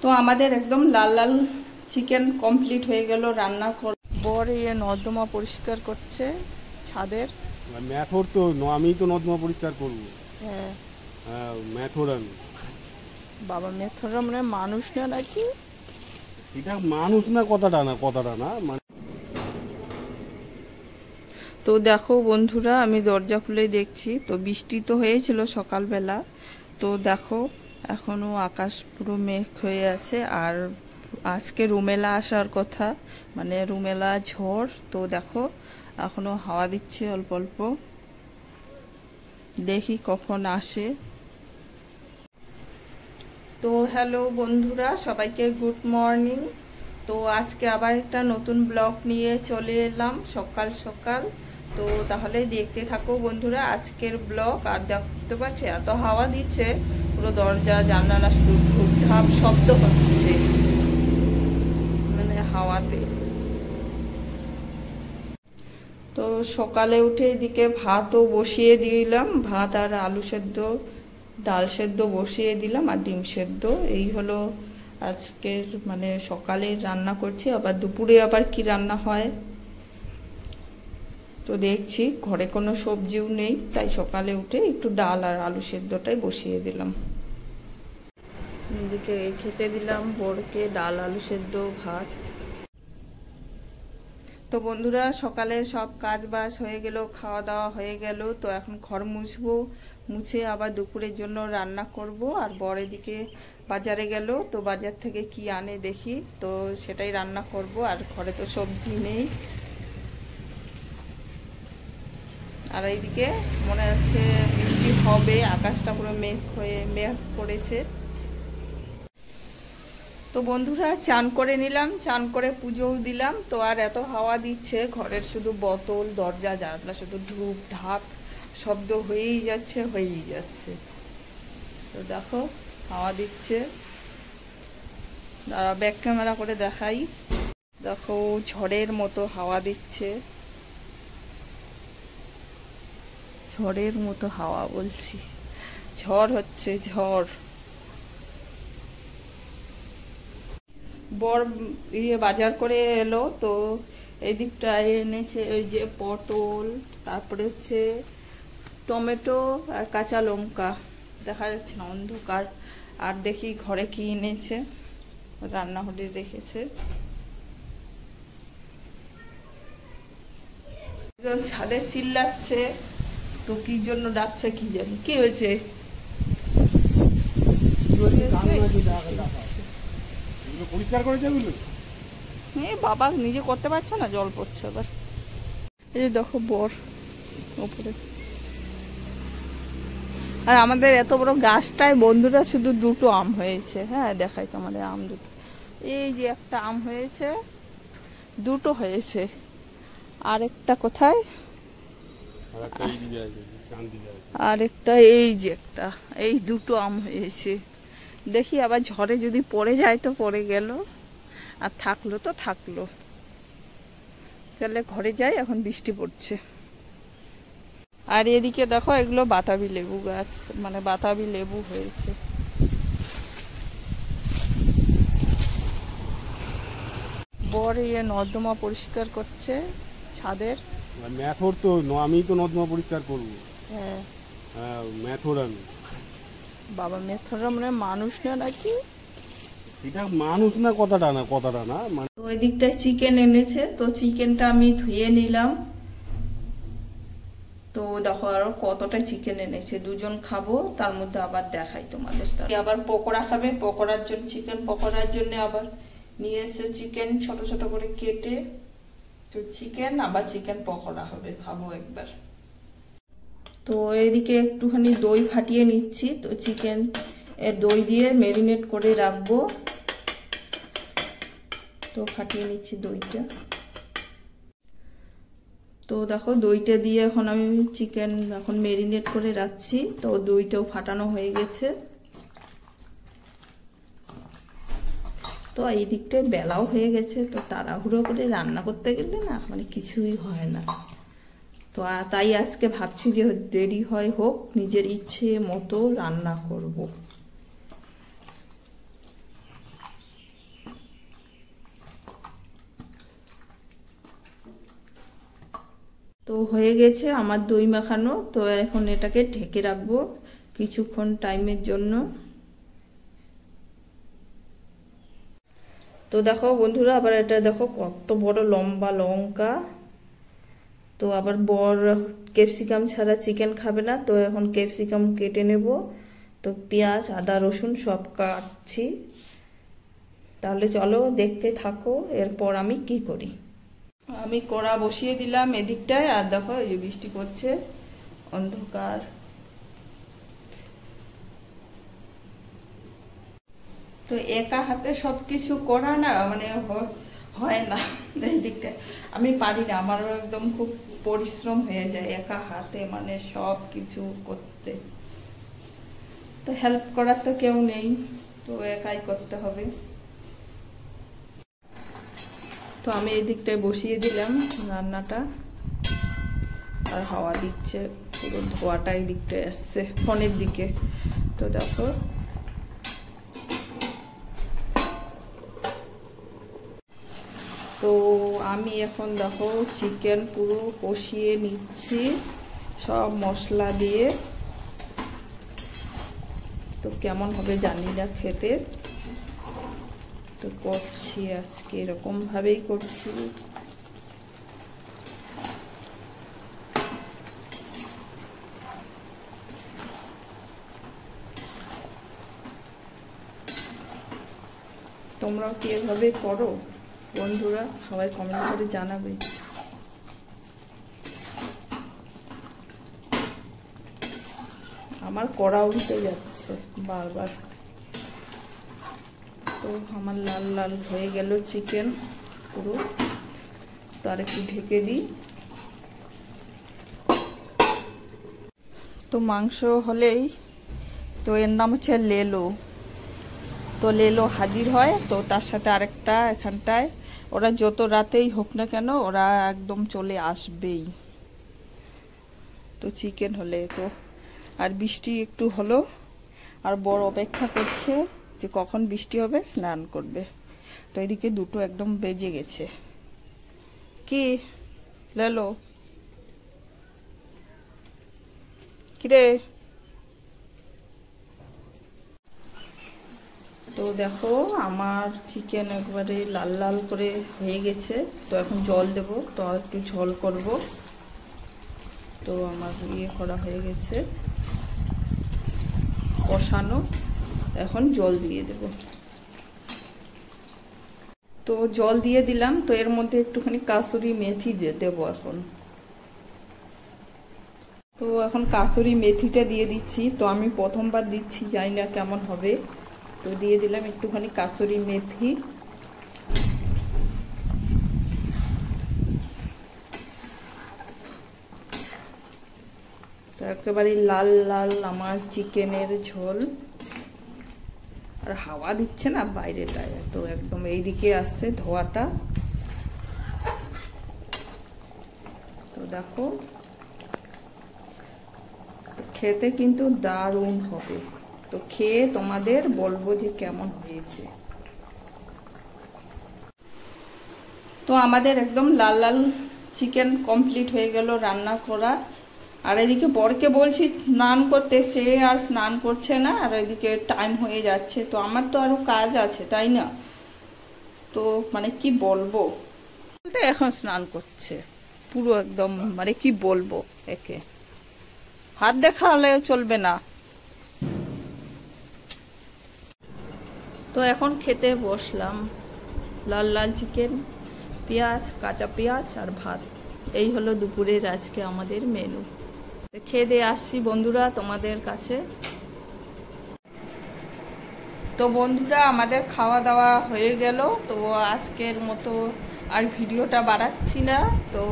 তো আমাদের একদম লাল লাল চিকেন কমপ্লিট হয়ে গেল রান্না করে। বর নর্দমা পরিষ্কার করছে ছাদের। ম্যাথর তো আমি তো নর্দমা পরিষ্কার করবো। হ্যাঁ ম্যাথর আমি বাবা মেথররা মানে মানুষ না নাকি? এটা মানুষ না, কথাটা না মানে। তো দেখো বন্ধুরা, আমি দরজা খুলে দেখছি তো বৃষ্টি তো হয়েছিল সকালবেলা। তো দেখো এখনো আকাশ পুরো মেঘ হয়ে আছে। আর আজকে রুমেলা আসার কথা, মানে রুমেলা ঝড়। তো দেখো এখনো হাওয়া দিচ্ছে অল্প অল্প, দেখি কখন আসে। তো হ্যালো বন্ধুরা, সবাইকে গুড মর্নিং। তো আজকে আবার একটা নতুন ব্লগ নিয়ে চলে এলাম সকাল সকাল। তো তাহলে দেখতে থাকো বন্ধুরা আজকের ব্লগ। আর দেখতে পাচ্ছি এত হাওয়া দিচ্ছে, পুরো দরজা জানালা শুধু ধূপধাপ শব্দ হচ্ছে মানে হাওয়াতে। তো সকালে উঠে এদিকে ভাতও বসিয়ে দিলাম, ভাত আর আলু সেদ্ধ ডাল সেদ্ধ বসিয়ে দিলাম আর ডিম সেদ্ধ। এই হলো আজকের মানে সকালে রান্না করছি। আবার দুপুরে আবার কি রান্না হয় তো দেখছি। ঘরে কোনো সবজিও নেই, তাই সকালে উঠে একটু ডাল আর আলু সেদ্ধটাই বসিয়ে দিলাম। এদিকে খেতে দিলাম বরকে ডাল আলু সেদ্ধ ভাত। তো বন্ধুরা সকালে সব কাজ বাজ হয়ে গেল, খাওয়া দাওয়া হয়ে গেল। তো এখন ঘর মুছবো, মুছে আবার দুপুরের জন্য রান্না করব। আর বর এদিকে বাজারে গেল, তো বাজার থেকে কি আনে দেখি, তো সেটাই রান্না করব। আর ঘরে তো সবজি নেই। আর এইদিকে মনে হচ্ছে বৃষ্টি হবে, আকাশটা পুরো মেঘ করেছে। তো বন্ধুরা চান করে নিলাম, চান করে পুজোও দিলাম। তো আর এত হাওয়া দিচ্ছে, ঘরের শুধু বোতল দরজা জানলা শুধু ধূপ ধাপ শব্দ হয়েই যাচ্ছে। তো দেখো হাওয়া দিচ্ছে, দাঁড়া ব্যাক ক্যামেরা করে দেখাই। দেখো ঝড়ের মতো হাওয়া দিচ্ছে, ঝড়ের মতো হাওয়া বলছি, ঝড় হচ্ছে ঝড়। বর বাজার করে এলো, তো এই দিকটায় এনেছে ওই যে পটল, তারপরে হচ্ছে টমেটো আর কাঁচা লঙ্কা, দেখা যাচ্ছে না অন্ধকার। আর দেখি ঘরে কি এনেছে, রান্নাঘরে রেখেছে। ছাদে চিল্লাচ্ছে, তো কি জন্য ডাকছে কি জানি। কি হয়েছে? পরিষ্কার করেছে বাবা নিজে করতে পারছে না, জল পড়ছে আবার। এই যে দেখো বর উপরে। আর আমাদের এত বড় গাছটায় বন্ধুরা শুধু দুটো আম হয়েছে। হ্যাঁ দেখাই তো আমাদের আম দুটো। এই যে একটা আম হয়েছে, দুটো হয়েছে। আর একটা কোথায়? আর একটা এই যে একটা, এই দুটো আম হয়েছে। দেখি আবার ঝড়ে যদি পড়ে যায় তো পড়ে গেল, আর থাকলো তো থাকলো। তাহলে ঘরে যাই, এখন বৃষ্টি পড়ছে। আর এদিকে দেখো এগুলো বাতাবি লেবু গাছ, মানে বাতাবি লেবু হয়েছে। বর নর্দমা পরিষ্কার করছে ছাদের। ম্যাথর তো আমি তো নর্দমা পরিষ্কার করবো। হ্যাঁ ম্যাথর আমি বাবা মেথররা মানে মানুষ না নাকি? এটা মানুষ না, কথাটা না মানে। তো ওই দিকটায় চিকেন এনেছে, তো চিকেনটা আমি ধুয়ে নিলাম। তো দেখো আরো কতটা চিকেন এনেছে, দুজন খাবো, তার মধ্যে আবার দেখাই তোমাদের। আবার পকোড়া খাবে, পকোড়ার জন্য চিকেন পকোড়ার জন্য আবার নিয়ে এসে চিকেন ছোট ছোট করে কেটে। তো চিকেন আবার চিকেন পকোড়া হবে, খাবো একবার। তো এদিকে একটুখানি দই ফাটিয়ে নিচ্ছি, তো চিকেন দই দিয়ে ম্যারিনেট করে রাখবো। তো ফাটিয়ে নিচ্ছি দইটা। তো দেখো দইটা দিয়ে এখন আমি চিকেন এখন ম্যারিনেট করে রাখছি। তো দইটাও ফাটানো হয়ে গেছে। তো এই দিকটায় বেলাও হয়ে গেছে, তো তাড়াহুড়ো করে রান্না করতে গেলে না মানে কিছুই হয় না। তো তাই আজকে ভাবছি যে দেরি হয় হোক, নিজের ইচ্ছে মতো রান্না করব। তো হয়ে গেছে আমার দই মাখানো। তো এখন এটাকে ঢেকে রাখবো কিছুক্ষণ টাইমের জন্য। তো দেখো বন্ধুরা, আবার এটা দেখো কত বড় লম্বা লঙ্কা। তো আবার বর ক্যাপসিকাম ছাড়া চিকেন খাবে না, তো এখন ক্যাপসিকাম কেটে নেব। তো পেঁয়াজ আদা রসুন সব কাটছি। তাহলে চলো দেখতে থাকো এরপর আমি কি করি। আমি কড়া বসিয়ে দিলাম এদিকটায়, আর দেখো এই যে বৃষ্টি পড়ছে, অন্ধকার। তো একা হাতে সবকিছু করা না মানে হয় না এই দিকটায় আমি পারি না, আমার একদম খুব পরিশ্রম হয়ে যায় একা হাতে মানে সব কিছু করতে। তো হেল্প করার তো কেউ নেই, তো একাই করতে হবে। তো আমি এই দিকটায় বসিয়ে দিলাম রান্নাটা, আর হাওয়া দিচ্ছে, পুরো ধোয়াটা এই দিকটায় আসছে ফোনের দিকে। তো দেখো তো আমি এখন দেখো চিকেন পুরো কষিয়ে নিচ্ছি সব মশলা দিয়ে। তো কেমন হবে জানি না খেতে, তো করছি আজকে এরকম ভাবেই করছি। তোমরাও কি এভাবে করো বন্ধুরা? সবাই কমেন্ট করে জানাবে। আমার কড়া উল্টে যাচ্ছে বারবার। তো আমার লাল লাল হয়ে গেল চিকেন পুরো। তো আর একটু ঢেকে দিই। তো মাংস হলেই, তো এর নাম হচ্ছে লেলো। তো লেলো হাজির হয়, তো তার সাথে আরেকটা এখানটায় ওরা যত রাতেই হোক না কেন ওরা একদম চলে আসবেই। তো চিকেন হলে তো, আর বৃষ্টি একটু হলো, আর বড় অপেক্ষা করছে যে কখন বৃষ্টি হবে স্নান করবে। তো এদিকে দুটো একদম বেজে গেছে। কি লেলো কিরে? তো দেখো আমার চিকেন একবারে লাল লাল করে হয়ে গেছে। তো এখন জল দেব, তো একটু ঝোল করব। তো আমার করা হয়ে গেছে কষানো, এখন জল দিয়ে দেব। তো জল দিয়ে দিলাম। তো এর মধ্যে একটুখানি কাসুরি মেথি দেবো এখন। তো এখন কাসুরি মেথিটা দিয়ে দিচ্ছি। তো আমি প্রথমবার দিচ্ছি, জানি না কেমন হবে। তো দিয়ে দিলাম একটুখানি কাসুরি মেথি। তো একেবারে লাল লাল আমার চিকেনের ঝোল। আর হাওয়া দিচ্ছে না বাইরেটায়, তো একদম এইদিকে আসছে ধোয়াটা। তো দেখো খেতে কিন্তু দারুণ হবে। তো খেয়ে তোমাদের বলবো যে কেমন হয়েছে। তো আমাদের একদম লাল লাল চিকেন কমপ্লিট হয়ে গেল রান্না করা। আর এদিকে বরকে বলছি স্নান করতে, সে আর স্নান করছে না। আর এদিকে টাইম হয়ে যাচ্ছে, তো আমার তো আরো কাজ আছে তাই না। তো মানে কি বলবো, এখন স্নান করছে পুরো একদম, মানে কি বলবো, একে হাত দেখালে চলবে না। তো এখন খেতে বসলাম। লাল লাল চিকেন, পেঁয়াজ, কাঁচা পেঁয়াজ আর ভাত। এই হলো দুপুরের আজকে আমাদের মেনু। খেয়ে দিয়ে আসছি বন্ধুরা তোমাদের কাছে। তো বন্ধুরা আমাদের খাওয়া দাওয়া হয়ে গেল। তো আজকের মতো আর ভিডিওটা বাড়াচ্ছি না। তো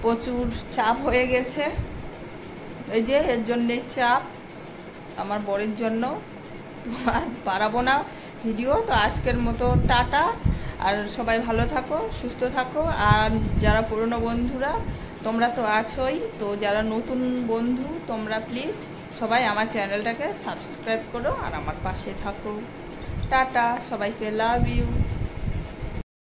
প্রচুর চাপ হয়ে গেছে, এই যে এর জন্যে চাপ আমার বরের জন্য। তো আর বাড়াবো না ভিডিও। তো আজকের মতো টাটা, আর সবাই ভালো থাকো, সুস্থ থাকো। আর যারা পুরনো বন্ধুরা তোমরা তো আছোই, তো যারা নতুন বন্ধু তোমরা প্লিজ সবাই আমার চ্যানেলটাকে সাবস্ক্রাইব করো আর আমার পাশে থাকো। টাটা, সবাইকে লাভ ইউ।